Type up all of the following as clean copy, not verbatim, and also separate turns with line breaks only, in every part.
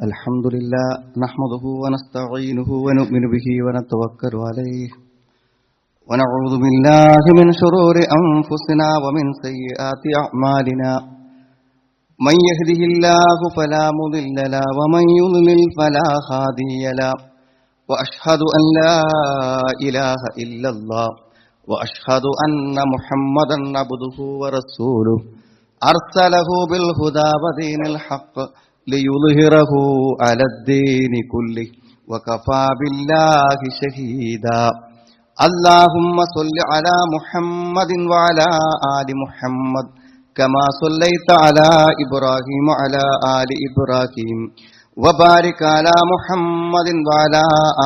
الحمد لله نحمده ونستعينه ونؤمن به ونتوكل عليه ونعوذ بالله من شرور أنفسنا ومن سيئات أعمالنا من يهده الله فلا مضل له ومن يضلل فلا هادي له وأشهد أن لا إله إلا الله وأشهد أن محمدا عبده ورسوله أرسله بالهدى ودين الحق ليظهره على الدين كله وكفى بالله شهيدا اللهم صل على محمد وعلى آل محمد كما صليت على إبراهيم وعلى آل إبراهيم وبارك على محمد وعلى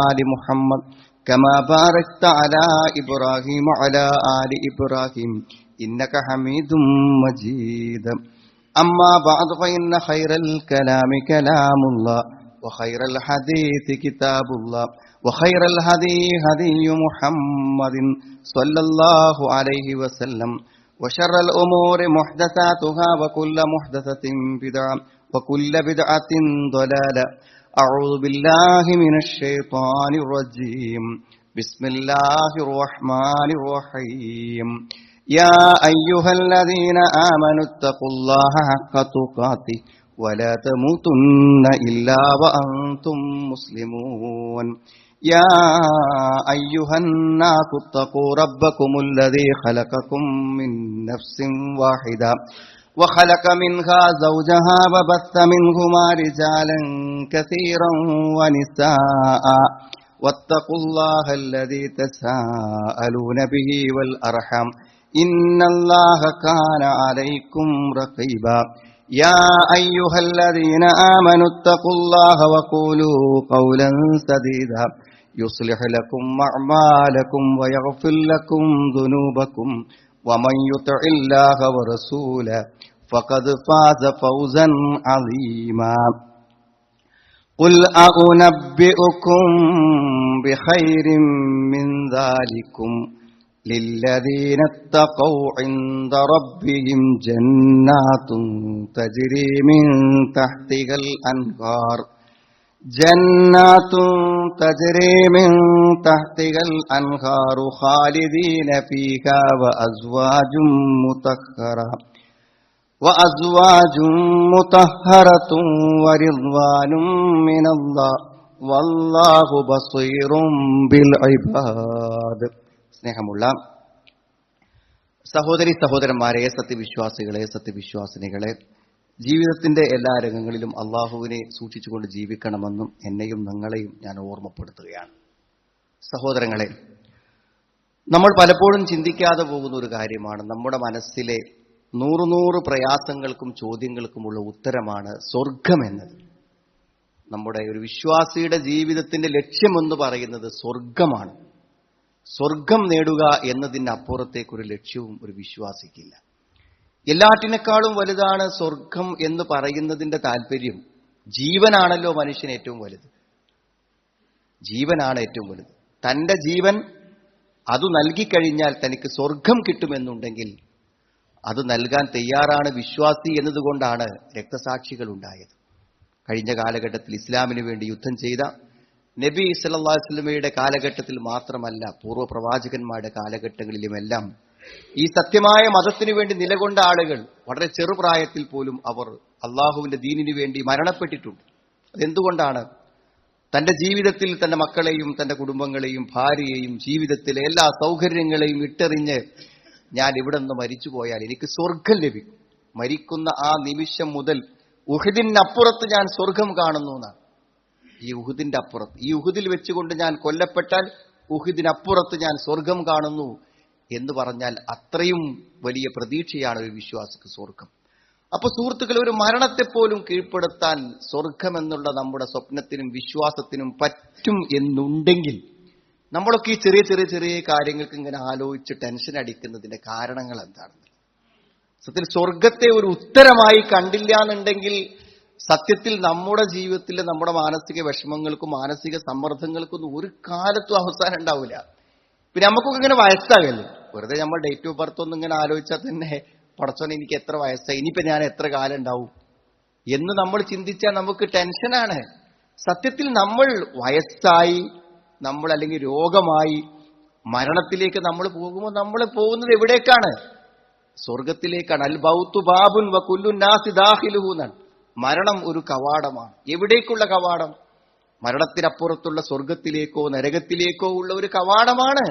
آل محمد كما باركت على إبراهيم وعلى آل إبراهيم إنك حميد مجيد أما بعد فإن خير الكلام كلام الله وخير الحديث كتاب الله وخير الهدي هدي محمد صلى الله عليه وسلم وشر الأمور محدثاتها وكل محدثة بدعة وكل بدعة ضلالة أعوذ بالله من الشيطان الرجيم بسم الله الرحمن الرحيم يا أيها الذين آمنوا اتقوا الله حق تقاته ولا تموتن إلا وأنتم مسلمون يا أيها الناس اتقوا ربكم الذي خلقكم من نفس واحدة وخلق منها زوجها وبث منهما رجالا كثيرا ونساء واتقوا الله الذي تساءلون به والأرحام إن الله كان عليكم رقيبا يا أيها الذين آمنوا اتقوا الله وقولوا قولا سديدا يصلح لكم أعمالكم ويغفر لكم ذنوبكم ومن يطع الله ورسوله فقد فاز فوزا عظيما قل أنبئكم بخير من ذلكم للذين اتقوا عند ربهم جنات تجري من تحتها الأنهار خالدين فيها وأزواج مطهرة ورضوان من الله والله بصير بالعباد. സ്നേഹമുള്ള സഹോദരി സഹോദരന്മാരെ, സത്യവിശ്വാസികളെ, സത്യവിശ്വാസിനികളെ, ജീവിതത്തിന്റെ എല്ലാ രംഗങ്ങളിലും അള്ളാഹുവിനെ സൂക്ഷിച്ചുകൊണ്ട് ജീവിക്കണമെന്നും എന്നെയും നിങ്ങളെയും ഞാൻ ഓർമ്മപ്പെടുത്തുകയാണ്. സഹോദരങ്ങളെ, നമ്മൾ പലപ്പോഴും ചിന്തിക്കാതെ പോകുന്ന ഒരു കാര്യമാണ്, നമ്മുടെ മനസ്സിലെ നൂറ് പ്രയാസങ്ങൾക്കും ചോദ്യങ്ങൾക്കുമുള്ള ഉത്തരമാണ് സ്വർഗമെന്നത്. നമ്മുടെ ഒരു വിശ്വാസിയുടെ ജീവിതത്തിന്റെ ലക്ഷ്യമെന്ന് പറയുന്നത് സ്വർഗമാണ്. സ്വർഗം നേടുക എന്നതിനപ്പുറത്തേക്കൊരു ലക്ഷ്യവും ഒരു വിശ്വാസിക്കില്ല. എല്ലാറ്റിനേക്കാളും വലുതാണ് സ്വർഗം എന്ന് പറയുന്നതിന്റെ താല്പര്യം. ജീവനാണല്ലോ മനുഷ്യൻ ഏറ്റവും വലുത്. ജീവനാണ് ഏറ്റവും വലുത്. തന്റെ ജീവൻ അത് നൽകിക്കഴിഞ്ഞാൽ തനിക്ക് സ്വർഗം കിട്ടുമെന്നുണ്ടെങ്കിൽ അത് നൽകാൻ തയ്യാറാണ് വിശ്വാസി എന്നതുകൊണ്ടാണ് രക്തസാക്ഷികൾ ഉണ്ടായത്. കഴിഞ്ഞ കാലഘട്ടത്തിൽ ഇസ്ലാമിന് വേണ്ടി യുദ്ധം ചെയ്ത നബി സല്ലല്ലാഹു അലൈഹി വസല്ലമയുടെ കാലഘട്ടത്തിൽ മാത്രമല്ല, പൂർവ്വ പ്രവാചകന്മാരുടെ കാലഘട്ടങ്ങളിലുമെല്ലാം ഈ സത്യമായ മതത്തിനു വേണ്ടി നിലകൊണ്ട ആളുകൾ വളരെ ചെറുപ്രായത്തിൽ പോലും അവർ അള്ളാഹുവിന്റെ ദീനിനു വേണ്ടി മരണപ്പെട്ടിട്ടുണ്ട്. അതെന്തുകൊണ്ടാണ്? തന്റെ ജീവിതത്തിൽ തന്റെ മക്കളെയും തന്റെ കുടുംബങ്ങളെയും ഭാര്യയെയും ജീവിതത്തിലെ എല്ലാ സൗകര്യങ്ങളെയും ഇട്ടെറിഞ്ഞ് ഞാൻ ഇവിടെ നിന്ന് മരിച്ചു പോയാൽ എനിക്ക് സ്വർഗം ലഭിക്കും, മരിക്കുന്ന ആ നിമിഷം മുതൽ ഉഹദിനപ്പുറത്ത് ഞാൻ സ്വർഗം കാണുന്നു എന്നാണ്. ഈ ഉഹദിന്റെ അപ്പുറത്ത്, ഈ ഉഹദിൽ വെച്ചുകൊണ്ട് ഞാൻ കൊല്ലപ്പെട്ടാൽ ഉഹദിനപ്പുറത്ത് ഞാൻ സ്വർഗം കാണുന്നു എന്ന് പറഞ്ഞാൽ അത്രയും വലിയ പ്രതീക്ഷയാണ് ഒരു വിശ്വാസിക്ക് സ്വർഗം. അപ്പൊ സുഹൃത്തുക്കളെ, ഒരു മരണത്തെപ്പോലും കീഴ്പ്പെടുത്താൻ സ്വർഗം എന്നുള്ള നമ്മുടെ സ്വപ്നത്തിനും വിശ്വാസത്തിനും പറ്റും എന്നുണ്ടെങ്കിൽ നമ്മളൊക്കെ ഈ ചെറിയ കാര്യങ്ങൾക്ക് ഇങ്ങനെ ആലോചിച്ച് ടെൻഷൻ അടിക്കുന്നതിന്റെ കാരണങ്ങൾ എന്താണെന്ന് സത്യത്തിൽ സ്വർഗത്തെ ഒരു ഉത്തരമായി കണ്ടില്ല എന്നുണ്ടെങ്കിൽ സത്യത്തിൽ നമ്മുടെ ജീവിതത്തിലെ നമ്മുടെ മാനസിക വിഷമങ്ങൾക്കും മാനസിക സമ്മർദ്ദങ്ങൾക്കും ഒരു കാലത്തും അവസാനം ഉണ്ടാവില്ല. പിന്നെ നമുക്കൊക്കെ ഇങ്ങനെ വയസ്സാകല്ലേ, വെറുതെ നമ്മൾ ഡേറ്റ് ഓഫ് ബർത്ത് ഒന്നും ഇങ്ങനെ ആലോചിച്ചാൽ തന്നെ പടച്ചോനെ എനിക്ക് എത്ര വയസ്സായി, ഇനിയിപ്പോ ഞാൻ എത്ര കാലം ഉണ്ടാവും, എന്ന് നമ്മൾ ചിന്തിച്ചാൽ നമുക്ക് ടെൻഷനാണ്. സത്യത്തിൽ നമ്മൾ വയസ്സായി, നമ്മൾ അല്ലെങ്കിൽ രോഗമായി മരണത്തിലേക്ക് നമ്മൾ പോകുമ്പോൾ നമ്മൾ പോകുന്നത് എവിടേക്കാണ്? സ്വർഗത്തിലേക്കാണ്. അൽ ബൗത്തു ബാബുൻ വ കുല്ലു നാസി ദാഖിലുഹു എന്നാണ്. മരണം ഒരു കവാടമാണ്. എവിടേക്കുള്ള കവാടം? മരണത്തിനപ്പുറത്തുള്ള സ്വർഗത്തിലേക്കോ നരകത്തിലേക്കോ ഉള്ള ഒരു കവാടമാണ്.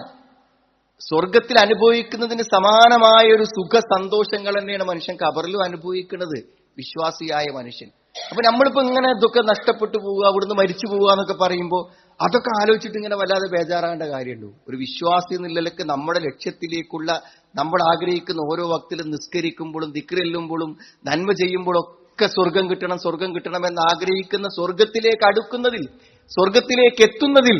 സ്വർഗത്തിൽ അനുഭവിക്കുന്നതിന് സമാനമായ ഒരു സുഖ സന്തോഷങ്ങൾ തന്നെയാണ് മനുഷ്യൻ ഖബറിലും അനുഭവിക്കുന്നത്, വിശ്വാസിയായ മനുഷ്യൻ. അപ്പൊ നമ്മളിപ്പോ ഇങ്ങനെ ഇതൊക്കെ നഷ്ടപ്പെട്ടു പോവുക, അവിടുന്ന് മരിച്ചു പോവുക എന്നൊക്കെ പറയുമ്പോൾ അതൊക്കെ ആലോചിച്ചിട്ട് ഇങ്ങനെ വല്ലാതെ ബേജാറാകേണ്ട കാര്യമുള്ളൂ. ഒരു വിശ്വാസി എന്ന നിലയ്ക്ക് നമ്മുടെ ലക്ഷ്യത്തിലേക്കുള്ള, നമ്മൾ ആഗ്രഹിക്കുന്ന ഓരോ വക്തിലും നിസ്കരിക്കുമ്പോഴും ദിക്ർ ചെല്ലുമ്പോഴും നന്മ ചെയ്യുമ്പോഴും ഒക്കെ സ്വർഗം കിട്ടണം, സ്വർഗം കിട്ടണമെന്ന് ആഗ്രഹിക്കുന്ന സ്വർഗത്തിലേക്ക് അടുക്കുന്നതിൽ, സ്വർഗത്തിലേക്ക് എത്തുന്നതിൽ,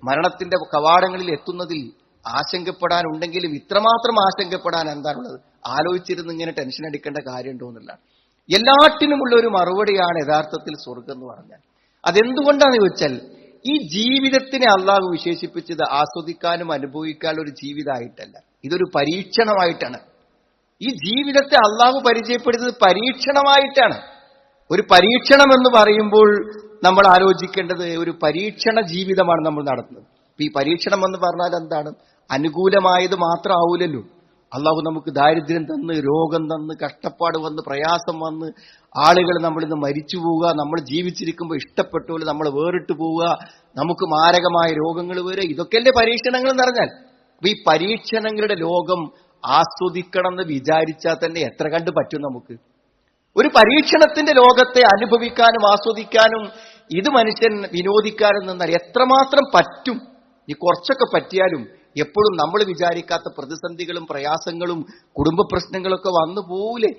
മരണത്തിന്റെ കവാടങ്ങളിൽ എത്തുന്നതിൽ ആശങ്കപ്പെടാനുണ്ടെങ്കിലും ഇത്രമാത്രം ആശങ്കപ്പെടാൻ എന്താണുള്ളത്? ആലോചിച്ചിരുന്ന് ഇങ്ങനെ ടെൻഷൻ അടിക്കേണ്ട കാര്യമുണ്ടോ എന്നുള്ള എല്ലാറ്റിനുമുള്ള ഒരു മറുപടിയാണ് യഥാർത്ഥത്തിൽ സ്വർഗം എന്ന് പറഞ്ഞാൽ. അതെന്തുകൊണ്ടാണെന്ന് ചോദിച്ചാൽ, ഈ ജീവിതത്തിനെ അള്ളാഹു വിശേഷിപ്പിച്ചത് ആസ്വദിക്കാനും അനുഭവിക്കാനും ഒരു ജീവിതമായിട്ടല്ല, ഇതൊരു പരീക്ഷണമായിട്ടാണ്. ഈ ജീവിതത്തെ അള്ളാഹു പരിചയപ്പെടുന്നത് പരീക്ഷണമായിട്ടാണ്. ഒരു പരീക്ഷണം എന്ന് പറയുമ്പോൾ നമ്മൾ ആലോചിക്കേണ്ടത് ഒരു പരീക്ഷണ ജീവിതമാണ് നമ്മൾ നടത്തുന്നത്. അപ്പൊ ഈ പരീക്ഷണം എന്ന് പറഞ്ഞാൽ എന്താണ്? അനുകൂലമായത് മാത്രം ആവൂലല്ലോ. അള്ളാഹു നമുക്ക് ദാരിദ്ര്യം തന്ന്, രോഗം തന്ന്, കഷ്ടപ്പാട് വന്ന്, പ്രയാസം വന്ന്, ആളുകൾ നമ്മളിന്ന് മരിച്ചു പോവുക, നമ്മൾ ജീവിച്ചിരിക്കുമ്പോൾ ഇഷ്ടപ്പെട്ടപോലെ നമ്മൾ വേറിട്ട് പോവുക, നമുക്ക് മാരകമായ രോഗങ്ങൾ വരിക, ഇതൊക്കെയല്ലേ പരീക്ഷണങ്ങൾ എന്ന് പറഞ്ഞാൽ. അപ്പൊ ഈ പരീക്ഷണങ്ങളുടെ ലോകം ആസ്വദിക്കണം എന്ന് വിചാരിച്ചാൽ തന്നെ എത്ര കണ്ട് പറ്റും നമുക്ക്? ഒരു പരീക്ഷണത്തിന്റെ ലോകത്തെ അനുഭവിക്കാനും ആസ്വദിക്കാനും ഇത് മനുഷ്യൻ വിനോദിക്കാനും നിന്നാൽ എത്രമാത്രം പറ്റും? ഈ കുറച്ചൊക്കെ പറ്റിയാലും എപ്പോഴും നമ്മൾ വിചാരിക്കാത്ത പ്രതിസന്ധികളും പ്രയാസങ്ങളും കുടുംബ പ്രശ്നങ്ങളൊക്കെ വന്നു പോവില്ലേ?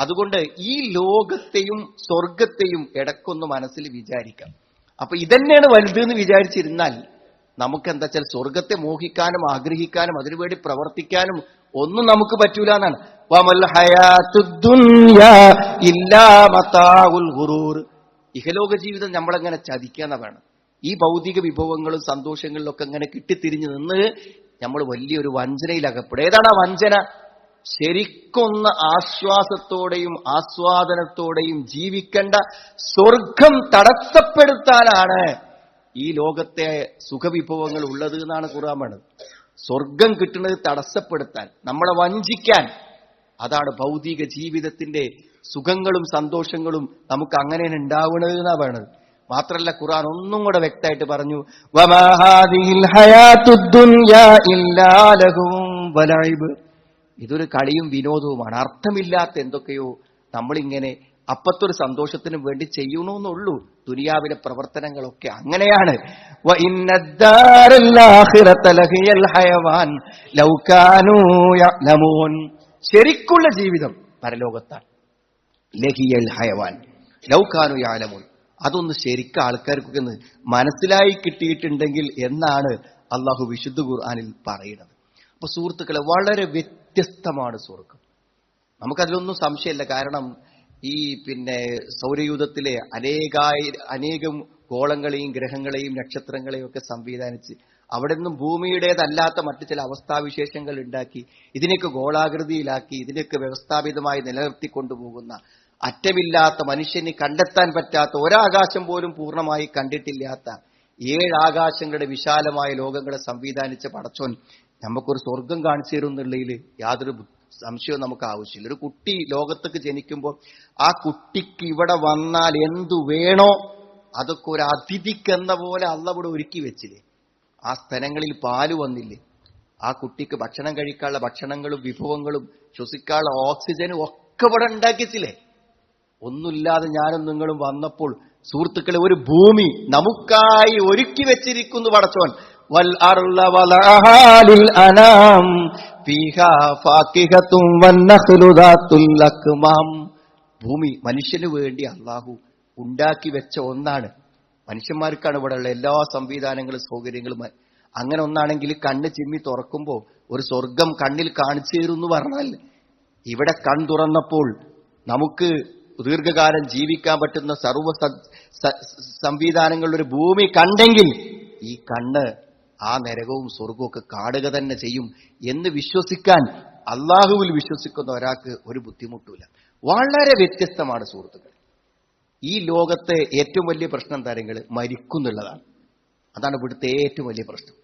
അതുകൊണ്ട് ഈ ലോകത്തെയും സ്വർഗത്തെയും ഇടക്കൊന്ന് മനസ്സിൽ വിചാരിക്കാം. അപ്പൊ ഇതന്നെയാണ് വലുത് എന്ന് വിചാരിച്ചിരുന്നാൽ നമുക്കെന്താ വെച്ചാൽ സ്വർഗത്തെ മോഹിക്കാനും ആഗ്രഹിക്കാനും അതിനുവേണ്ടി പ്രവർത്തിക്കാനും ഒന്നും നമുക്ക് പറ്റൂല എന്നാണ്. വമൽ ഹയാത്തുദ് ദുനിയാ ഇല്ലാ മതാഉൽ ഗുറൂർ. ഇഹലോക ജീവിതം നമ്മളെങ്ങനെ ചതിക്കാന്ന വേണം. ഈ ഭൗതിക വിഭവങ്ങളും സന്തോഷങ്ങളിലൊക്കെ ഇങ്ങനെ കിട്ടിത്തിരിഞ്ഞു നിന്ന് നമ്മൾ വലിയൊരു വഞ്ചനയിൽ അകപ്പെടും. ഏതാണ് ആ വഞ്ചന? ശരിക്കൊന്ന് ആശ്വാസത്തോടെയും ആസ്വാദനത്തോടെയും ജീവിക്കേണ്ട സ്വർഗം തടസ്സപ്പെടുത്താനാണ് ഈ ലോകത്തെ സുഖവിഭവങ്ങൾ ഉള്ളത് എന്നാണ് ഖുർആൻ പറയുന്നത്. സ്വർഗം കിട്ടുന്നത് തടസ്സപ്പെടുത്താൻ, നമ്മളെ വഞ്ചിക്കാൻ. അതാണ് ഭൗതിക ജീവിതത്തിന്റെ സുഖങ്ങളും സന്തോഷങ്ങളും നമുക്ക് അങ്ങനെ ഉണ്ടാവുന്നത് എന്നാ പറയുന്നത്. മാത്രല്ല ഖുർആൻ ഒന്നും കൂടെ വ്യക്തമായിട്ട് പറഞ്ഞു, വമാ ഹാദിഹിൽ ഹയാത്തുദ് ദുനിയാ ഇല്ലാ ലഹുവും വലഇബ്. ഇതൊരു കളിയും വിനോദവുമാണ്. അർത്ഥമില്ലാത്ത എന്തൊക്കെയോ നമ്മളിങ്ങനെ അപ്പത്തൊരു സന്തോഷത്തിനും വേണ്ടി ചെയ്യണമെന്നുള്ളൂ. ദുനിയാവിലെ പ്രവർത്തനങ്ങളൊക്കെ അങ്ങനെയാണ്. വ ഇന്നദ്ദാറൽ ആഖിറത ലഹിയൽ ഹയവാൻ ലൗ കാനൂ യഅലമൂൻ. ശരിക്കുള്ള ജീവിതം പരലോകത്താണ്. ലഹിയൽ ഹയവാൻ ലൗ കാനൂ യഅലമൂൻ. അതൊന്ന് ശരിക്കും ആൾക്കാർക്കൊക്കെ മനസ്സിലായി കിട്ടിയിട്ടുണ്ടെങ്കിൽ എന്നാണ് അള്ളാഹു വിശുദ്ധ ഖുർആനിൽ പറയുന്നത്. അപ്പൊ സുഹൃത്തുക്കളെ, വളരെ വ്യത്യസ്തമാണ് സ്വർഗം. നമുക്കതിലൊന്നും സംശയമില്ല. കാരണം ഈ സൗരയൂഥത്തിലെ അനേകം ഗോളങ്ങളെയും ഗ്രഹങ്ങളെയും നക്ഷത്രങ്ങളെയും ഒക്കെ സംവിധാനിച്ച് അവിടെ നിന്നും ഭൂമിയുടേതല്ലാത്ത മറ്റു ചില അവസ്ഥാവിശേഷങ്ങൾ ഉണ്ടാക്കി ഇതിനെയൊക്കെ ഗോളാകൃതിയിലാക്കി ഇതിനെയൊക്കെ വ്യവസ്ഥാപിതമായി നിലനിർത്തിക്കൊണ്ടുപോകുന്ന, അറ്റമില്ലാത്ത, മനുഷ്യന് കണ്ടെത്താൻ പറ്റാത്ത, ഒരാകാശം പോലും പൂർണ്ണമായി കണ്ടിട്ടില്ലാത്ത 7 ആകാശങ്ങളുടെ വിശാലമായ ലോകങ്ങളെ സംവിധാനിച്ച പടച്ചോൻ നമുക്കൊരു സ്വർഗം കാണിച്ചു തരുന്നുള്ളതിൽ യാതൊരു സംശയവും നമുക്ക് ആവശ്യമില്ല. ഒരു കുട്ടി ലോകത്തേക്ക് ജനിക്കുമ്പോൾ ആ കുട്ടിക്ക് ഇവിടെ വന്നാൽ എന്തു വേണോ അതൊക്കെ ഒരു അതിഥിക്കെന്ന പോലെ അള്ള ഇവിടെ ഒരുക്കി വെച്ചില്ലേ. ആ സ്ഥലങ്ങളിൽ പാല് വന്നില്ലേ, ആ കുട്ടിക്ക് ഭക്ഷണം കഴിക്കാനുള്ള ഭക്ഷണങ്ങളും വിഭവങ്ങളും ശ്വസിക്കാനുള്ള ഓക്സിജനും ഒക്കെ ഇവിടെ ഉണ്ടാക്കിച്ചില്ലേ. ഒന്നുമില്ലാതെ ഞാനും നിങ്ങളും വന്നപ്പോൾ സുഹൃത്തുക്കളെ, ഒരു ഭൂമി നമുക്കായി ഒരുക്കി വെച്ചിരിക്കുന്നു പടച്ചോൻ. വൽ അർള വലഅഹാ ലിൽ അനാം ഫീഹാ ഫാകിഹത്തും വന്നഖ്ലു ദാത്തുൽ അക്മാം. ഭൂമി മനുഷ്യന് വേണ്ടി അല്ലാഹു ഉണ്ടാക്കി വെച്ച ഒന്നാണ്. മനുഷ്യന്മാർക്കാണ് ഇവിടെയുള്ള എല്ലാ സംവിധാനങ്ങളും സൗകര്യങ്ങളും. അങ്ങനെ ഒന്നാണെങ്കിൽ കണ്ണ് ചിമ്മി തുറക്കുമ്പോൾ ഒരു സ്വർഗം കണ്ണിൽ കാണിച്ചു തരുമെന്ന് പറഞ്ഞാൽ, ഇവിടെ കൺ തുറന്നപ്പോൾ നമുക്ക് ദീർഘകാലം ജീവിക്കാൻ പറ്റുന്ന സർവ്വ സംവിധാനങ്ങളുടെ ഒരു ഭൂമി കണ്ടെങ്കിൽ ഈ കണ്ണ് ആ നരകവും സ്വർഗവും ഒക്കെ കാണുക തന്നെ ചെയ്യും എന്ന് വിശ്വസിക്കാൻ അള്ളാഹുവിൽ വിശ്വസിക്കുന്ന ഒരാൾക്ക് ഒരു ബുദ്ധിമുട്ടില്ല. വളരെ വ്യത്യസ്തമാണ് സുഹൃത്തുക്കൾ. ഈ ലോകത്തെ ഏറ്റവും വലിയ പ്രശ്നം താരങ്ങൾ മരിക്കുന്നുള്ളതാണ്. അതാണ് ഇവിടുത്തെ ഏറ്റവും വലിയ പ്രശ്നം.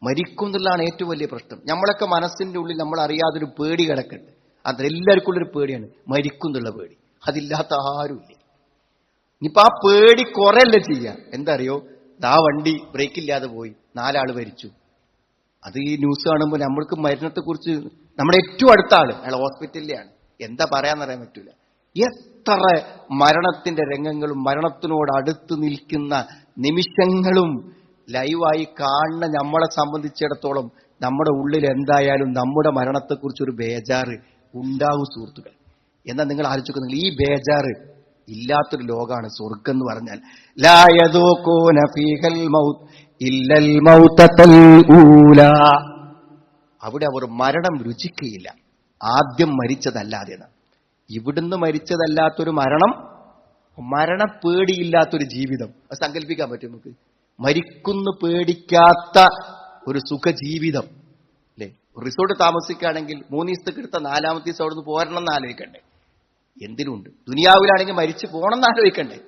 മരിക്കുന്നുള്ളതാണ് ഏറ്റവും വലിയ പ്രശ്നം. നമ്മളൊക്കെ മനസ്സിന്റെ ഉള്ളിൽ നമ്മൾ അറിയാതൊരു പേടി കിടക്കുന്നുണ്ട്. അതെല്ലാവർക്കും ഉള്ളൊരു പേടിയാണ്, മരിക്കുന്നുള്ള പേടി. അതില്ലാത്ത ആരുമില്ല. ഇനിയിപ്പോ ആ പേടി കുറയല്ല ചെയ്യുക. എന്താ അറിയോ, ആ വണ്ടി ബ്രേക്കില്ലാതെ പോയി, 4 ആള് മരിച്ചു. അത് ഈ ന്യൂസ് കാണുമ്പോൾ നമ്മൾക്ക് മരണത്തെക്കുറിച്ച് നമ്മുടെ ഏറ്റവും അടുത്ത ആള് അയാൾ ഹോസ്പിറ്റലിലാണ്, എന്താ പറയാന്നറിയാൻ പറ്റൂല. എത്ര മരണത്തിന്റെ രംഗങ്ങളും മരണത്തിനോട് അടുത്ത് നിൽക്കുന്ന നിമിഷങ്ങളും ലൈവായി കാണുന്ന നമ്മളെ സംബന്ധിച്ചിടത്തോളം നമ്മുടെ ഉള്ളിൽ എന്തായാലും നമ്മുടെ മരണത്തെക്കുറിച്ചൊരു ബേജാറ് ഉണ്ടാവും സുഹൃത്തുക്കൾ. എന്നാൽ നിങ്ങൾ ആലോചിക്കുന്നത്, ഈ ബേജാറ് ഇല്ലാത്തൊരു ലോകമാണ് സ്വർഗം എന്ന് പറഞ്ഞാൽ. ലാ യദൂഖൂന ഫീഹൽ മൗത്ത് ഇല്ലൽ മൗതത്തൽ ഊലാ. അവിടെ അവർ മരണം രുചിക്കുകയില്ല, ആദ്യം മരിച്ചതല്ലാതെ. ഇവിടുന്ന് മരിച്ചതല്ലാത്തൊരു മരണം, മരണപ്പേടിയില്ലാത്തൊരു ജീവിതം, അത് സങ്കല്പിക്കാൻ പറ്റും നമുക്ക്? മരിക്കുന്നു പേടിക്കാത്ത ഒരു സുഖജീവിതം അല്ലേ? റിസോർട്ട് താമസിക്കുകയാണെങ്കിൽ 3 ദിവസത്തേക്ക് എടുത്ത 4ാമത്തെ ദിവസം അവിടെ നിന്ന് പോരണം എന്ന് ആലോചിക്കണ്ടേ? എന്തിനുണ്ട്? ദുനിയാവിലാണെങ്കിൽ മരിച്ചു പോകണം എന്ന് ആലോചിക്കണ്ടേ?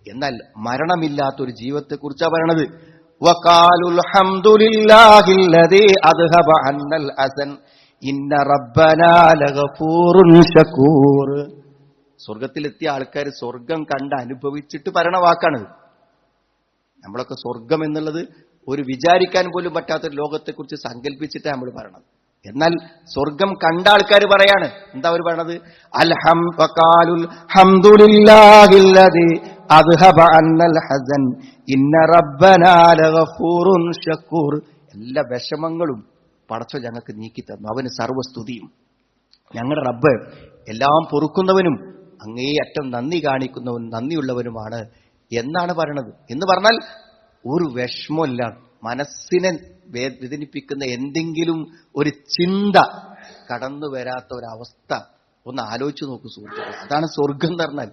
എന്നാൽ മരണമില്ലാത്തൊരു ജീവിതത്തെക്കുറിച്ചാണ് പറയണത്. വഖാലുൽ ഹംദുലില്ലാഹില്ലദീ അദ്ഹബ അന്നൽ ഹസൻ ഇന്ന റബ്ബനാ ലഗഫൂറുൻ ശകൂർ. സ്വർഗത്തിലെത്തിയ ആൾക്കാർ സ്വർഗം കണ്ട് അനുഭവിച്ചിട്ട് പറയണ വാക്കാണിത്. നമ്മളൊക്കെ സ്വർഗം എന്നുള്ളത് ഒരു വിചാരിക്കാൻ പോലും പറ്റാത്തൊരു ലോകത്തെക്കുറിച്ച് സങ്കല്പിച്ചിട്ടാണ് നമ്മൾ പറയണത്. എന്നാൽ സ്വർഗം കണ്ട ആൾക്കാർ പറയാണ്, എന്താ അവർ പറയണത്? വഖാലുൽ ഹംദുലില്ലാഹില്ലദീ അദ്ഹബ അന്നൽ ഹസൻ ഇന്ന റബ്ബനാ ലഗഫൂറുൻ ശകൂർ. എല്ലാ വിഷമങ്ങളും പടച്ചോ ഞങ്ങൾക്ക് നീക്കി തന്നു, അവന് സർവ്വസ്തുതിയും. ഞങ്ങളുടെ റബ്ബ് എല്ലാം പൊറുക്കുന്നവനും അങ്ങേയറ്റം നന്ദി കാണിക്കുന്നവനും നന്ദിയുള്ളവനുമാണ് എന്നാണ് പറയണത്. എന്ന് പറഞ്ഞാൽ ഒരു വിഷമമില്ല, മനസ്സിനെ വേദനിപ്പിക്കുന്ന എന്തെങ്കിലും ഒരു ചിന്ത കടന്നു വരാത്ത ഒരവസ്ഥ ഒന്ന് ആലോചിച്ച് നോക്കൂ സുഹൃത്തുക്കളെ. അതാണ് സ്വർഗം എന്ന് പറഞ്ഞാൽ.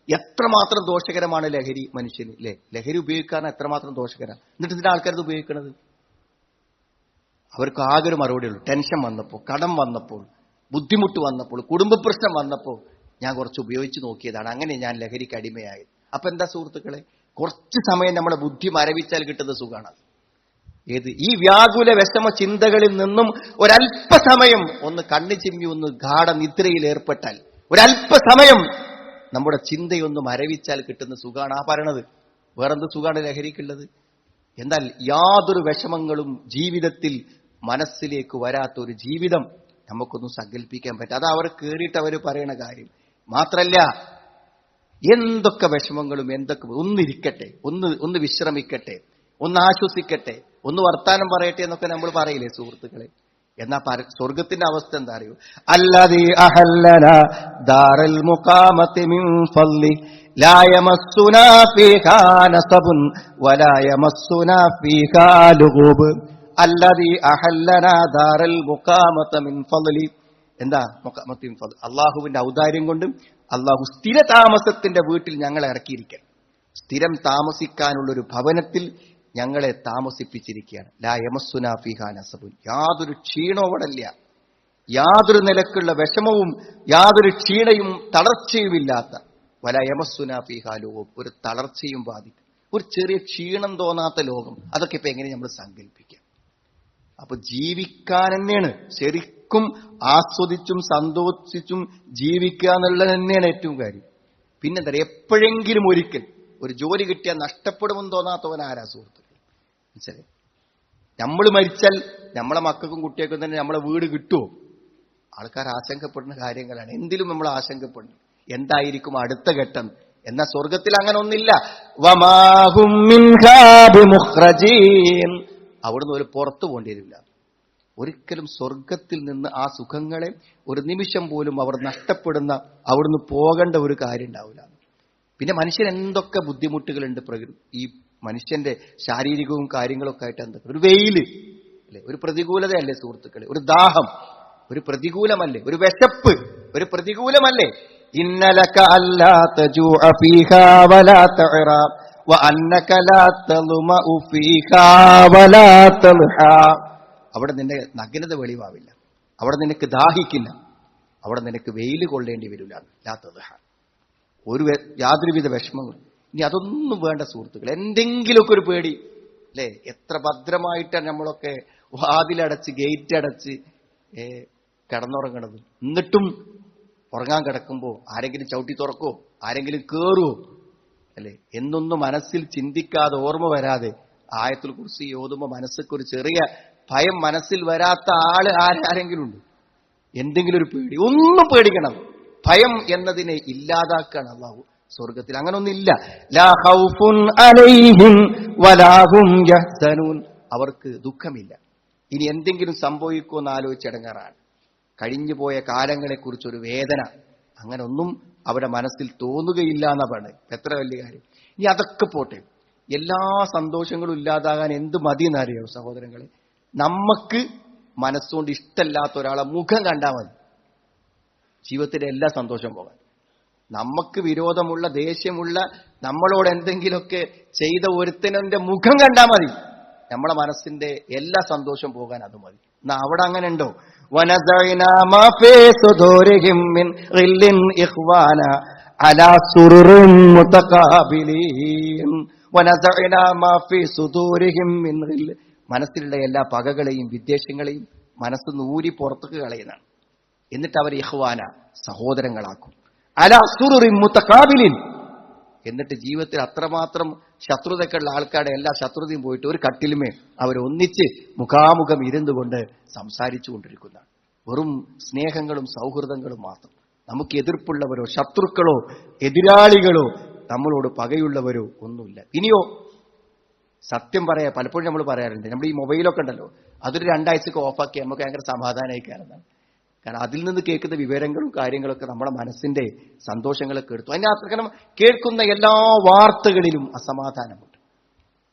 എത്രമാത്രം ദോഷകരമാണ് ലഹരി മനുഷ്യന്, അല്ലേ? ലഹരി ഉപയോഗിക്കാൻ എത്രമാത്രം ദോഷകരമാണ്. എന്നിട്ട് ഇതിന്റെ ആൾക്കാരത് ഉപയോഗിക്കണത്. അവർക്ക് ആകെ ഒരു മറുപടിയുള്ളൂ, ടെൻഷൻ വന്നപ്പോൾ, കടം വന്നപ്പോൾ, ബുദ്ധിമുട്ട് വന്നപ്പോൾ, കുടുംബ പ്രശ്നം വന്നപ്പോൾ ഞാൻ കുറച്ച് ഉപയോഗിച്ച് നോക്കിയതാണ്, അങ്ങനെ ഞാൻ ലഹരിക്ക് അടിമയായത്. അപ്പൊ എന്താ സുഹൃത്തുക്കളെ, കുറച്ച് സമയം നമ്മുടെ ബുദ്ധി മരവിച്ചാൽ കിട്ടുന്ന സുഖമാണ്. ഏത്? ഈ വ്യാകുല വിഷമ ചിന്തകളിൽ നിന്നും ഒരല്പസമയം ഒന്ന് കണ്ണു ചിമ്മി ഒന്ന് ഗാഠനിദ്രയിൽ ഏർപ്പെട്ടാൽ, ഒരല്പസമയം നമ്മുടെ ചിന്തയൊന്ന് മരവിച്ചാൽ കിട്ടുന്ന സുഖമാണ് ആ പറയണത്. വേറെന്ത് സുഖമാണ് ലഹരിക്കുള്ളത്? എന്നാൽ യാതൊരു വിഷമങ്ങളും ജീവിതത്തിൽ മനസ്സിലേക്ക് വരാത്തൊരു ജീവിതം നമുക്കൊന്നും സങ്കല്പിക്കാൻ പറ്റും. അത് അവർ കേറിയിട്ട് അവർ പറയണ കാര്യം മാത്രല്ല. എന്തൊക്കെ വിഷമങ്ങളും എന്തൊക്കെ, ഒന്നിരിക്കട്ടെ, ഒന്ന് വിശ്രമിക്കട്ടെ, ഒന്ന് ആശ്വസിക്കട്ടെ, ഒന്ന് വർത്താനം പറയട്ടെ എന്നൊക്കെ നമ്മൾ പറയില്ലേ സുഹൃത്തുക്കളെ? എന്നാ സ്വർഗത്തിന്റെ അവസ്ഥ എന്താ അറിയോ? അല്ലദീ അഹല്ലനാ ദാറൽ മുഖാമത്തി മിൻ ഫളി ലാ യമസ്സുനാ ഫീഹാ നസബുൻ വലാ യമസ്സുനാ ഫീഹാ ലുഗൂബ്. അല്ലദീ അഹല്ലനാ ദാറൽ മുഖാമത്തി മിൻ ഫളി. എന്താ മുഖാമത്തി മിൻ ഫളി? അല്ലാഹുവിന്റെ ഔദാര്യം കൊണ്ടും അല്ലാഹു സ്ഥിര താമസത്തിന്റെ വീട്ടിൽ ഞങ്ങളെ ഇറക്കിയിരിക്കുകയാണ്. സ്ഥിരം താമസിക്കാനുള്ളൊരു ഭവനത്തിൽ ഞങ്ങളെ താമസിപ്പിച്ചിരിക്കുകയാണ്. ലാ യമസ്സുനാ ഫീഹാ നസബുൻ. യാതൊരു ക്ഷീണവും അവിടെയില്ല, യാതൊരു നിലക്കുള്ള വിഷമവും യാതൊരു ക്ഷീണയും തളർച്ചയുമില്ലാത്ത. വലാ യമസ്സുനാ ഫീഹാ ലുഗൂബ്. ഒരു തളർച്ചയും ബാധിക്കും, ഒരു ചെറിയ ക്ഷീണം തോന്നാത്ത ലോകം. അതൊക്കെ ഇപ്പൊ എങ്ങനെ നമ്മൾ സങ്കല്പിക്കാം? അപ്പൊ ജീവിക്കാൻ തന്നെയാണ്, ശരിക്കും ആസ്വദിച്ചും സന്തോഷിച്ചും ജീവിക്കുക എന്നുള്ളത് തന്നെയാണ് ഏറ്റവും കാര്യം. പിന്നെന്താ, എപ്പോഴെങ്കിലും ഒരിക്കൽ ഒരു ജോലി കിട്ടിയാൽ നഷ്ടപ്പെടുമെന്ന് തോന്നാത്തവൻ ആരാ സുഹൃത്തുക്കൾ? മനസ്സിലായി? നമ്മൾ മരിച്ചാൽ നമ്മളെ മക്കൾക്കും കുട്ടികൾക്കും തന്നെ നമ്മളെ വീട് കിട്ടുമോ? ആൾക്കാർ ആശങ്കപ്പെടുന്ന കാര്യങ്ങളാണ്. എന്തിലും നമ്മൾ ആശങ്കപ്പെടുന്നു, എന്തായിരിക്കും അടുത്ത ഘട്ടം. എന്നാൽ സ്വർഗത്തിൽ അങ്ങനെ ഒന്നില്ല. വമാഹും മിൻഹാ ബിമുഖ്റജീൻ. അവിടുന്ന് ഒരു പുറത്തു പോകേണ്ടി വരില്ല ഒരിക്കലും. സ്വർഗത്തിൽ നിന്ന് ആ സുഖങ്ങളെ ഒരു നിമിഷം പോലും അവർ നഷ്ടപ്പെടുന്ന, അവിടുന്ന് പോകേണ്ട ഒരു കാര്യം ഉണ്ടാവില്ല. പിന്നെ മനുഷ്യൻ എന്തൊക്കെ ബുദ്ധിമുട്ടുകളുണ്ട് ഈ മനുഷ്യന്റെ ശാരീരികവും കാര്യങ്ങളൊക്കെ ആയിട്ട്. എന്തൊക്കെ ഒരു വെയില് അല്ലെ, ഒരു പ്രതികൂലതയല്ലേ സുഹൃത്തുക്കളെ? ഒരു ദാഹം ഒരു പ്രതികൂലമല്ലേ? ഒരു വിശപ്പ് ഒരു പ്രതികൂലമല്ലേ? ഇന്നലക അല്ലാ തജൂഅ ഫീഹാ വലാ തഅറ വഅന്നക ലാ തളുമഉ ഫീഹാ വലാ തൽഹാ. അവിടെ നിന്റെ നഗ്നത വെളിവാവില്ല, അവിടെ നിനക്ക് ദാഹിക്കില്ല, അവിടെ നിനക്ക് വെയിൽ കൊള്ളേണ്ടി വരില്ല. ലാ തൽഹാ. യാതൊരുവിധ വിഷമങ്ങളും. ഇനി അതൊന്നും വേണ്ട സുഹൃത്തുക്കൾ. എന്തെങ്കിലുമൊക്കെ ഒരു പേടി അല്ലേ? എത്ര ഭദ്രമായിട്ടാണ് നമ്മളൊക്കെ വാതിലടച്ച് ഗേറ്റ് അടച്ച് കിടന്നുറങ്ങണത്. എന്നിട്ടും ഉറങ്ങാൻ കിടക്കുമ്പോൾ ആരെങ്കിലും ചവിട്ടി തുറക്കോ, ആരെങ്കിലും കേറുവോ അല്ലെ എന്നൊന്നും മനസ്സിൽ ചിന്തിക്കാതെ, ഓർമ്മ വരാതെ ആയത്തുൽ കുർസി ഓതുമ്പോൾ മനസ്സൊക്കെ ഒരു ചെറിയ ഭയം മനസ്സിൽ വരാത്ത ആരെങ്കിലും ഉണ്ട്? എന്തെങ്കിലും ഒരു പേടി, ഒന്നും പേടിക്കണം. ഭയം എന്നതിനെ ഇല്ലാതാക്കാണ് അല്ലാഹു സ്വർഗത്തിൽ. അങ്ങനൊന്നില്ല. ലാ ഖൗഫുൻ അലൈഹിം വലാ ഹും യഹ്സനൂൻ. അവർക്ക് ദുഃഖമില്ല. ഇനി എന്തെങ്കിലും സംഭവിക്കുമെന്ന് ആലോചിച്ച് ഇടങ്ങാറാണ്. കഴിഞ്ഞുപോയ കാലങ്ങളെക്കുറിച്ചൊരു വേദന, അങ്ങനെ ഒന്നും അവരുടെ മനസ്സിൽ തോന്നുകയില്ല എന്നാ പറയുന്നത്. എത്ര വലിയ കാര്യം. ഇനി അതൊക്കെ പോട്ടെ, എല്ലാ സന്തോഷങ്ങളും ഇല്ലാതാകാൻ എന്ത് മതി എന്നറിയോ സഹോദരങ്ങളെ? നമുക്ക് മനസ്സുകൊണ്ട് ഇഷ്ടമല്ലാത്ത ഒരാളെ മുഖം കണ്ടാൽ മതി ജീവിതത്തിലെ എല്ലാ സന്തോഷം പോകാൻ. നമുക്ക് വിരോധമുള്ള, ദേഷ്യമുള്ള, നമ്മളോട് എന്തെങ്കിലുമൊക്കെ ചെയ്ത ഒരുത്തനെ മുഖം കണ്ടാൽ മതി, നമ്മളെ മനസ്സിന്റെ എല്ലാ സന്തോഷം പോകാൻ അത് മതി. എന്നാ അവിടെ അങ്ങനെ ഉണ്ടോ? വനസഅനാ മാ ഫീ സുദൂരിഹിം മിൻ ഗില്ലിൻ ഇഖ്വാന അലാ സുറുറിൻ മുതഖാബിലീൻ. വനസഅനാ മാ ഫീ സുദൂരിഹിം മിൻ ഗില്ല്. മനസ്സിലുള്ള എല്ലാ പകകളെയും വിദ്വേഷങ്ങളെയും മനസ്സ് നൂരി പുറത്തേക്ക് കളയുന്നതാണ്. എന്നിട്ട് അവർ ഇഖ്വാന, സഹോദരങ്ങളാക്കും. അലാ സുറുറിൻ മുതഖാബിലീൻ. എന്നിട്ട് ജീവിതത്തിൽ അത്രമാത്രം ശത്രുതക്കുള്ള ആൾക്കാരുടെ എല്ലാ ശത്രുതയും പോയിട്ട് ഒരു കട്ടിലുമേ അവരൊന്നിച്ച് മുഖാമുഖം ഇരുന്നു കൊണ്ട് സംസാരിച്ചു കൊണ്ടിരിക്കുന്നതാണ്. വെറും സ്നേഹങ്ങളും സൗഹൃദങ്ങളും മാത്രം. നമുക്ക് എതിർപ്പുള്ളവരോ ശത്രുക്കളോ എതിരാളികളോ നമ്മളോട് പകയുള്ളവരോ ഒന്നുമില്ല. ഇനിയോ സത്യം പറയാ, പലപ്പോഴും നമ്മൾ പറയാറുണ്ട്, നമ്മൾ ഈ മൊബൈലൊക്കെ ഉണ്ടല്ലോ, അതൊരു 2 ആഴ്ചക്ക് ഓഫാക്കി നമുക്ക് ഭയങ്കര സമാധാനമായി കയറുന്നതാണ്. കാരണം അതിൽ നിന്ന് കേൾക്കുന്ന വിവരങ്ങളും കാര്യങ്ങളൊക്കെ നമ്മുടെ മനസ്സിന്റെ സന്തോഷങ്ങളൊക്കെ എടുത്തു. കാരണം കേൾക്കുന്ന എല്ലാ വാർത്തകളിലും അസമാധാനമുണ്ട്.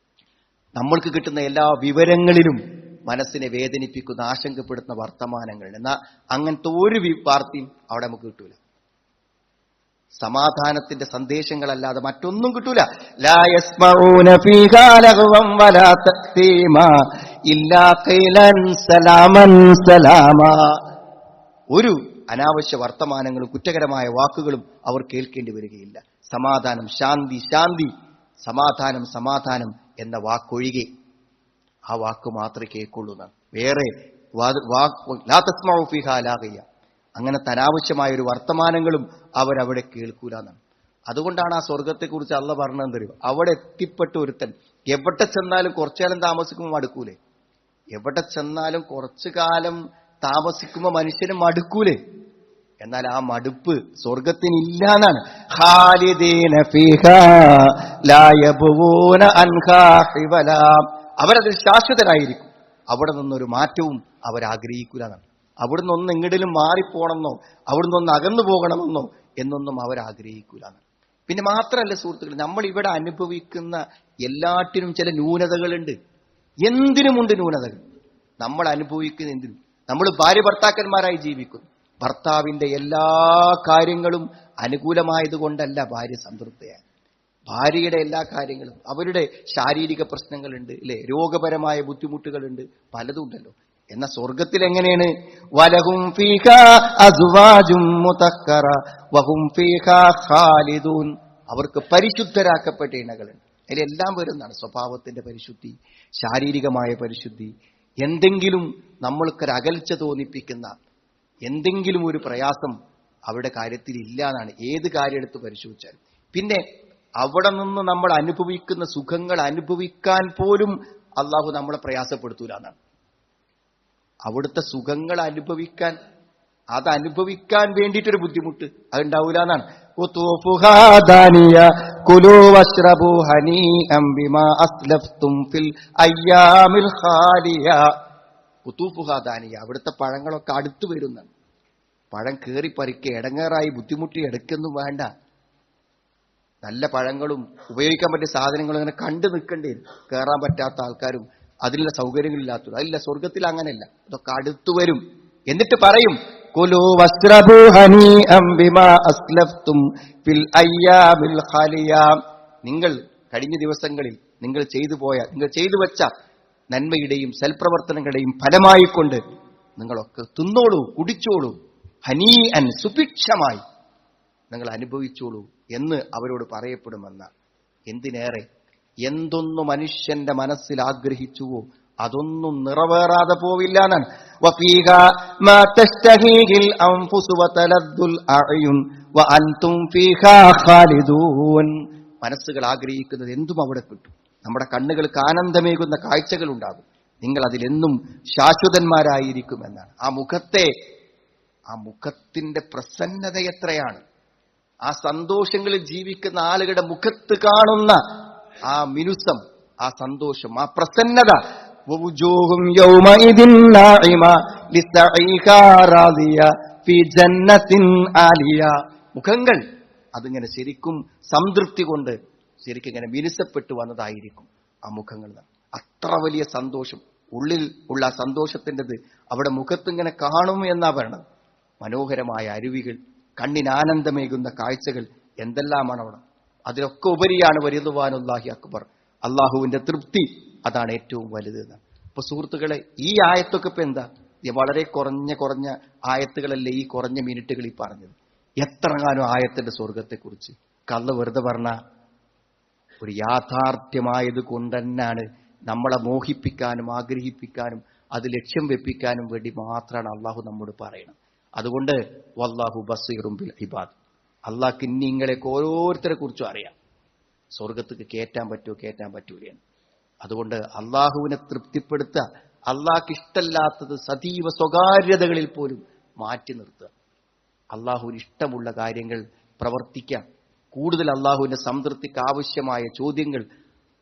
നമ്മൾക്ക് കിട്ടുന്ന എല്ലാ വിവരങ്ങളിലും മനസ്സിനെ വേദനിപ്പിക്കുന്ന, ആശങ്കപ്പെടുത്തുന്ന വർത്തമാനങ്ങൾ. എന്നാൽ അങ്ങനത്തെ ഒരു വാർത്തയും അവിടെ നമുക്ക് കിട്ടൂല. സമാധാനത്തിന്റെ സന്ദേശങ്ങളല്ലാതെ മറ്റൊന്നും കിട്ടൂല. ലാ യസ്മഊന ഫീഹാ ലഗ്വൻ വലാ തഅ്തീമാ ഇല്ലാ ഖീലൻ സലാമൻ സലാമാ. ഒരു അനാവശ്യ വർത്തമാനങ്ങളും കുറ്റകരമായ വാക്കുകളും അവർ കേൾക്കേണ്ടി വരികയില്ല. സമാധാനം, ശാന്തി, ശാന്തി, സമാധാനം, സമാധാനം എന്ന വാക്കൊഴികെ ആ വാക്ക് മാത്രമേ കേൾക്കുള്ളൂ എന്നാണ്. വേറെ ലാ തസ്മഉ ഫീഹാ ലാഗിയ, അങ്ങനത്തെ അനാവശ്യമായ ഒരു വർത്തമാനങ്ങളും അവരവിടെ കേൾക്കൂല എന്നാണ്. അതുകൊണ്ടാണ് ആ സ്വർഗത്തെക്കുറിച്ച് അള്ളാഹ് പറഞ്ഞതെന്ന് തരും. അവിടെ എത്തിപ്പെട്ട ഒരുത്തൻ എവിടെ ചെന്നാലും കുറച്ചുകാലം താമസിക്കുമ്പോൾ മടുക്കൂലേ? എവിടെ ചെന്നാലും കുറച്ചു കാലം താമസിക്കുമ്പോൾ മനുഷ്യന് മടുക്കൂലേ? എന്നാൽ ആ മടുപ്പ് സ്വർഗത്തിനില്ല എന്നാണ്. ഖാലിദീന ഫീഹാ ലാ യബ്ഗൂന അൻഹാ ഹിവലാ. അവരതിൽ ശാശ്വതരായിരിക്കും. അവിടെ നിന്നൊരു മാറ്റവും അവരാഗ്രഹിക്കൂല എന്നാണ്. അവിടുന്ന് ഒന്ന് എങ്ങോട്ടും മാറിപ്പോണമെന്നോ അവിടുന്ന് ഒന്ന് അകന്നു പോകണമെന്നോ എന്നൊന്നും അവരാഗ്രഹിക്കൂല എന്നാണ്. പിന്നെ മാത്രമല്ല സുഹൃത്തുക്കൾ, നമ്മൾ ഇവിടെ അനുഭവിക്കുന്ന എല്ലാറ്റിനും ചില ന്യൂനതകളുണ്ട്. എന്തിനുമുണ്ട് ന്യൂനതകൾ. നമ്മൾ അനുഭവിക്കുന്ന എന്തിനും. നമ്മൾ ഭാര്യ ഭർത്താക്കന്മാരായി ജീവിക്കുന്നു. ഭർത്താവിന്റെ എല്ലാ കാര്യങ്ങളും അനുകൂലമായതുകൊണ്ടല്ല ഭാര്യ സംതൃപ്തയായി. ഭാര്യയുടെ എല്ലാ കാര്യങ്ങളും, അവരുടെ ശാരീരിക പ്രശ്നങ്ങളുണ്ട് അല്ലെ, രോഗപരമായ ബുദ്ധിമുട്ടുകളുണ്ട്, പലതും ഉണ്ടല്ലോ. എന്ന സ്വർഗത്തിൽ എങ്ങനെയാണ്? വലഹും ഫീഹാ അസ്വാജും മുതഖറ വഹും ഫീഹാ ഖാലിദൂൻ. അവർക്ക് പരിശുദ്ധരാക്കപ്പെട്ട ഇണകളുണ്ട്. അതിലെല്ലാം വരുന്നതാണ് സ്വഭാവത്തിന്റെ പരിശുദ്ധി, ശാരീരികമായ പരിശുദ്ധി. എന്തെങ്കിലും നമ്മൾക്കൊരു അകൽച്ച തോന്നിപ്പിക്കുന്ന എന്തെങ്കിലും ഒരു പ്രയാസം അവരുടെ കാര്യത്തിൽ ഇല്ല എന്നാണ് ഏത് കാര്യം എടുത്ത് പരിശോധിച്ചാൽ. പിന്നെ അവിടെ നിന്ന് നമ്മൾ അനുഭവിക്കുന്ന സുഖങ്ങൾ അനുഭവിക്കാൻ പോലും അള്ളാഹു നമ്മളെ പ്രയാസപ്പെടുത്തൂല എന്നാണ്. അവിടുത്തെ സുഖങ്ങൾ അനുഭവിക്കാൻ, അത് അനുഭവിക്കാൻ വേണ്ടിയിട്ടൊരു ബുദ്ധിമുട്ട് അതുണ്ടാവൂല എന്നാണ്. അവിടുത്തെ പഴങ്ങളൊക്കെ അടുത്ത് വരുന്നതാണ്. പഴം കേറി പറിക്കുക, ഇടങ്ങേറായി ബുദ്ധിമുട്ടി എടുക്കൊന്നും വേണ്ട. നല്ല പഴങ്ങളും ഉപയോഗിക്കാൻ പറ്റിയ സാധനങ്ങളും അങ്ങനെ കണ്ടു നിൽക്കേണ്ടി വരും. കയറാൻ പറ്റാത്ത ആൾക്കാരും അതിലുള്ള സൗകര്യങ്ങളില്ലാത്തത്. അതില്ല, സ്വർഗത്തിൽ അങ്ങനെയല്ല, അതൊക്കെ അടുത്തു വരും. എന്നിട്ട് പറയും കുലൂ വസ്റബൂ ഹനീഅം ബിമാ അസ്ലഫ്തും ഫിൽ അയ്യാമിൽ ഖാലിയാ. നിങ്ങൾ കഴിഞ്ഞ ദിവസങ്ങളിൽ നിങ്ങൾ ചെയ്തു വെച്ച നന്മയുടെയും സൽപ്രവർത്തനങ്ങളുടെയും ഫലമായിക്കൊണ്ട് നിങ്ങളൊക്കെ തിന്നോളൂ, കുടിച്ചോളൂ. ഹനീഅൻ, സുഭിക്ഷമായി നിങ്ങൾ അനുഭവിച്ചോളൂ എന്ന് അവരോട് പറയപ്പെടുമെന്നാണ്. എന്തിനേറെ, എന്തൊന്നു മനുഷ്യന്റെ മനസ്സിൽ ആഗ്രഹിച്ചുവോ അതൊന്നും നിറവേറാതെ പോവില്ല എന്നാണ്. വഫീഹാ മാ തസ്തഹീഹിൽ അൻഫുസു വതലദ്ദുൽ അഅ്യുൻ വഅൻതും ഫീഹാ ഖാലിദൂൻ. മനസ്സുകൾ ആഗ്രഹിക്കുന്നത് എന്തും അവിടെ കിട്ടും. നമ്മുടെ കണ്ണുകൾക്ക് ആനന്ദമേകുന്ന കാഴ്ചകൾ ഉണ്ടാകും. നിങ്ങൾ അതിലെന്നും ശാശ്വതന്മാരായിരിക്കുമെന്നാണ്. ആ മുഖത്തിന്റെ പ്രസന്നത എത്രയാണ്! ആ സന്തോഷങ്ങളിൽ ജീവിക്കുന്ന ആളുകളുടെ മുഖത്ത് കാണുന്ന ആ മിനുസം, ആ സന്തോഷം, ആ പ്രസന്നത. വവുജൂഹും യൗമഇദിൻ നാഇമ ലിസഈഹാ റാദിയ ഫീ ജന്നത്തിൻ ആലിയ. മുഖങ്ങൾ അതിങ്ങനെ ശരിക്കും സംതൃപ്തി കൊണ്ട് ശരിക്കും ഇങ്ങനെ മിനുസപ്പെട്ടു വന്നതായിരിക്കും ആ മുഖങ്ങൾ. അത്ര വലിയ സന്തോഷം, ഉള്ളിൽ ഉള്ള സന്തോഷത്തിൻ്റെത് അവിടെ മുഖത്തിങ്ങനെ കാണും എന്നാ പറയണത്. മനോഹരമായ അരുവികൾ, കണ്ണിന് ആനന്ദമേകുന്ന കാഴ്ചകൾ, എന്തെല്ലാമാണ് അവിടെ. അതിലൊക്കെ ഉപരിയാണ് വരിദ്വാനുല്ലാഹി അക്ബർ, അള്ളാഹുവിന്റെ തൃപ്തി, അതാണ് ഏറ്റവും വലുത് എന്നാണ്. അപ്പൊ സുഹൃത്തുക്കളെ, ഈ ആയത്തൊക്കെ ഇപ്പൊ എന്താ, വളരെ കുറഞ്ഞ ആയത്തുകളല്ലേ ഈ കുറഞ്ഞ മിനിറ്റുകൾ ഈ പറഞ്ഞത്. എത്രങ്ങാനും ആയത്തിന്റെ സ്വർഗത്തെക്കുറിച്ച് കള്ള വെറുതെ പറഞ്ഞ ഒരു യാഥാർത്ഥ്യമായത് കൊണ്ട് തന്നെയാണ് നമ്മളെ മോഹിപ്പിക്കാനും ആഗ്രഹിപ്പിക്കാനും അത് ലക്ഷ്യം വെപ്പിക്കാനും വേണ്ടി മാത്രമാണ് അള്ളാഹു നമ്മോട് പറയണം. അതുകൊണ്ട് വല്ലാഹു ബസീറും ബിൽ ഇബാദ്, അള്ളാഹ്ക്ക് ഇന്നിങ്ങളെയൊക്കെ ഓരോരുത്തരെ കുറിച്ചും അറിയാം. സ്വർഗത്തേക്ക് കയറ്റാൻ പറ്റൂല. അതുകൊണ്ട് അള്ളാഹുവിനെ തൃപ്തിപ്പെടുത്തുക, അള്ളാഹ്ക്ക് ഇഷ്ടമല്ലാത്തത് സജീവ സ്വകാര്യതകളിൽ പോലും മാറ്റി നിർത്തുക. അള്ളാഹുവിന് ഇഷ്ടമുള്ള കാര്യങ്ങൾ പ്രവർത്തിക്കാം. കൂടുതൽ അള്ളാഹുവിന്റെ സംതൃപ്തിക്ക് ആവശ്യമായ ചോദ്യങ്ങൾ,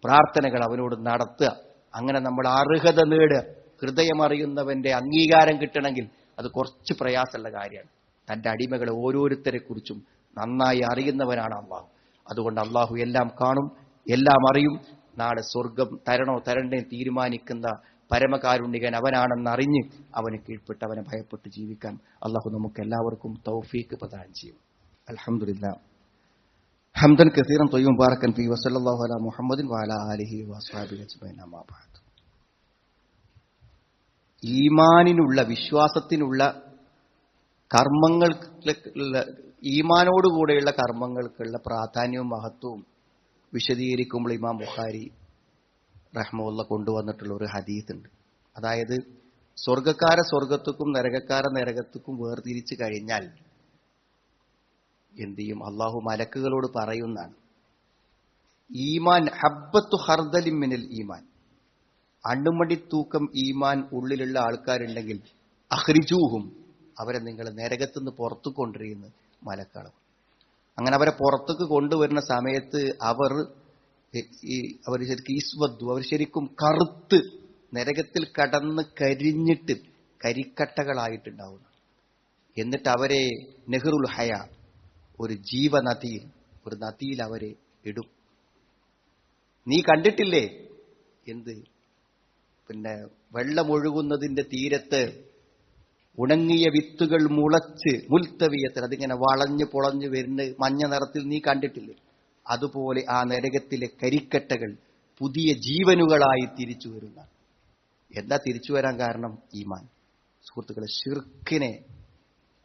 പ്രാർത്ഥനകൾ അവനോട് നടത്തുക. അങ്ങനെ നമ്മൾ അർഹത നേടുക. ഹൃദയമറിയുന്നവന്റെ അംഗീകാരം കിട്ടണമെങ്കിൽ അത് കുറച്ച് പ്രയാസമുള്ള കാര്യമാണ്. തന്റെ അടിമകളെ ഓരോരുത്തരെ കുറിച്ചും നന്നായി അറിയുന്നവനാണ് അള്ളാഹു. അതുകൊണ്ട് അള്ളാഹു എല്ലാം കാണും, എല്ലാം അറിയും. നാളെ സ്വർഗം തരണോ തരണ്ടേ തീരുമാനിക്കുന്ന പരമകാരുണികൻ അവനാണെന്ന് അറിഞ്ഞ് അവന് കീഴ്പ്പെട്ട് അവനെ ഭയപ്പെട്ട് ജീവിക്കാൻ അള്ളാഹു നമുക്ക് എല്ലാവർക്കും തൗഫീക്ക് പ്രദാനം ചെയ്യും. അൽഹംദുലില്ലാഹ് ഹംദൻ കസീറൻ ത്വയ്യിബൻ മുബാറകൻ ഫീഹി വസല്ലല്ലാഹു അലാ മുഹമ്മദിൻ വഅലാ ആലിഹി വഅസ്ഹാബിഹി അജ്മഈൻ. അമ്മാ ബഅദ്. ഈമാനിനുള്ള, വിശ്വാസത്തിനുള്ള കർമ്മങ്ങൾക്കുള്ള, ഈമാനോടുകൂടെയുള്ള കർമ്മങ്ങൾക്കുള്ള പ്രാധാന്യവും മഹത്വവും വിശദീകരിക്കുമ്പോൾ ഇമാം ബുഖാരി റഹ്മത്തുള്ള കൊണ്ടുവന്നിട്ടുള്ള ഒരു ഹദീസ് ഉണ്ട്. അതായത് സ്വർഗക്കാരെ സ്വർഗത്തുക്കും നരകക്കാരെ നരകത്തുക്കും വേർതിരിച്ചു കഴിഞ്ഞാൽ എന്ത് ചെയ്യും? അള്ളാഹു മലക്കുകളോട് പറയുന്നതാണ്, ഈമാൻ ഹബ്ബത്തു ഹർദലിൻ മിനൽ ഈമാൻ, അണ്ണുമടി തൂക്കം ഈമാൻ ഉള്ളിലുള്ള ആൾക്കാരുണ്ടെങ്കിൽ അഖ്രിജൂഹും, അവരെ നിങ്ങൾ നരകത്തുനിന്ന് പുറത്തു കൊണ്ടുവരുന്ന മലക്കാണ്. അങ്ങനെ അവരെ പുറത്തേക്ക് കൊണ്ടുവരുന്ന സമയത്ത് അവർ ശരിക്കും ഈസ്വദ്ദു, അവർ ശരിക്കും കറുത്ത് നരകത്തിൽ കടന്ന് കരിഞ്ഞിട്ട് കരിക്കട്ടകളായിട്ടുണ്ടാവുന്നു. എന്നിട്ട് അവരെ നെഹ്റുൽ ഹയ, ഒരു ജീവനദിയിൽ, ഒരു നദിയിൽ അവരെ ഇടും. നീ കണ്ടിട്ടില്ലേ എന്ത്? പിന്നെ വെള്ളമൊഴുകുന്നതിന്റെ തീരത്ത് ഉണങ്ങിയ വിത്തുകൾ മുളച്ച് മുൽത്തവിയത്തിൽ അതിങ്ങനെ വളഞ്ഞു പൊളഞ്ഞു വരുന്ന മഞ്ഞ നിറത്തിൽ നീ കണ്ടിട്ടില്ലേ? അതുപോലെ ആ നരകത്തിലെ കരിക്കട്ടകൾ പുതിയ ജീവനുകളായി തിരിച്ചു വരുന്ന. എന്താ തിരിച്ചു വരാൻ കാരണം? ഈമാൻ. സുഹൃത്തുക്കളെ, ഷിർക്കിനെ,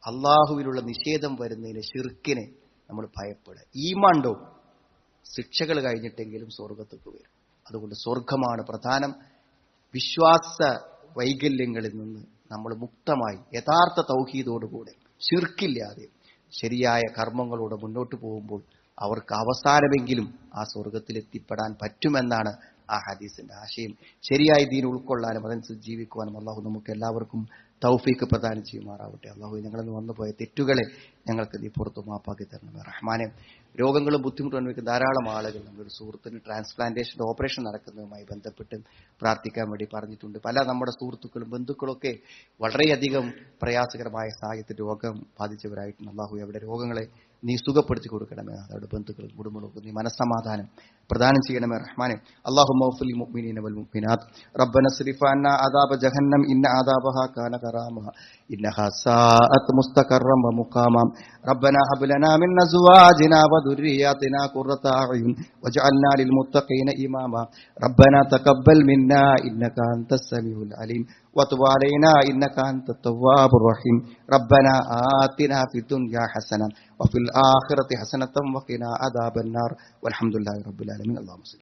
അള്ളാഹുവിലുള്ള നിഷേധം വരുന്നതിന് ഷിർക്കിനെ നമ്മൾ ഭയപ്പെടുക. ഈമാണ്ടോ ശിക്ഷകൾ കഴിഞ്ഞിട്ടെങ്കിലും സ്വർഗത്തേക്ക് വരും. അതുകൊണ്ട് സ്വർഗമാണ് പ്രധാനം. വിശ്വാസ വൈകല്യങ്ങളിൽ നിന്ന് നമ്മൾ മുക്തമായി യഥാർത്ഥ തൗഹീദോടുകൂടെ ശിർക്കില്ലാതെ ശരിയായ കർമ്മങ്ങളോടെ മുന്നോട്ട് പോകുമ്പോൾ അവർക്ക് അവസാനമെങ്കിലും ആ സ്വർഗത്തിലെത്തിപ്പെടാൻ പറ്റുമെന്നാണ് ആ ഹദീസിന്റെ ആശയം. ശരിയായ ദീൻ ഉൾക്കൊള്ളാനും അതനുസരിച്ച് ജീവിക്കുവാനും അള്ളാഹു നമുക്ക് എല്ലാവർക്കും തൗഫീക്ക് പ്രദാനം ചെയ്യുമാറാവട്ടെ. അള്ളാഹു ഞങ്ങളിൽ വന്നുപോയ തെറ്റുകളെ ഞങ്ങൾക്ക് നീ പുറത്തു മാപ്പാക്കി തരണമേ റഹ്മാനെ. രോഗങ്ങളും ബുദ്ധിമുട്ടും അനുഭവിക്കുന്ന ധാരാളം ആളുകൾ, നമ്മുടെ സുഹൃത്തിന് ട്രാൻസ്പ്ലാന്റേഷൻ ഓപ്പറേഷൻ നടക്കുന്നതുമായി ബന്ധപ്പെട്ട് പ്രാർത്ഥിക്കാൻ വേണ്ടി പറഞ്ഞിട്ടുണ്ട്. പല നമ്മുടെ സുഹൃത്തുക്കളും ബന്ധുക്കളൊക്കെ വളരെയധികം പ്രയാസകരമായ സാഹചര്യത്തിൽ രോഗം ബാധിച്ചവരായിട്ടുണ്ട്. അള്ളാഹു അവരുടെ രോഗങ്ങളെ നീ സുഖപ്പെടുത്തി കൊടുക്കണമേ. അവരുടെ ബന്ധുക്കളും കുടുംബങ്ങൾക്കും നീ മനസ്സമാധാനം പ്രദാനം ചെയ്യണമേ റഹ്മാനെ. അല്ലാഹുമ്മ ഗ്ഫിർ മുഅ്മിനീന വൽ മുഅ്മിനാത്ത് റബ്ബന സ്രിഫ് അന്നാ അദാബ ജഹന്നം ഇന്ന അദാബഹാ കാന ഗറാമഹ إنها ساءت مستقرا ومقاما ربنا هب لنا من أزواجنا وذرياتنا قرة أعين واجعلنا للمتقين إماما ربنا تقبل منا إنك أنت السميع العليم وتب علينا إنك أنت التواب الرحيم ربنا آتنا في الدنيا حسنة وفي الآخرة حسنة وقنا عذاب النار والحمد لله رب العالمين اللهم صل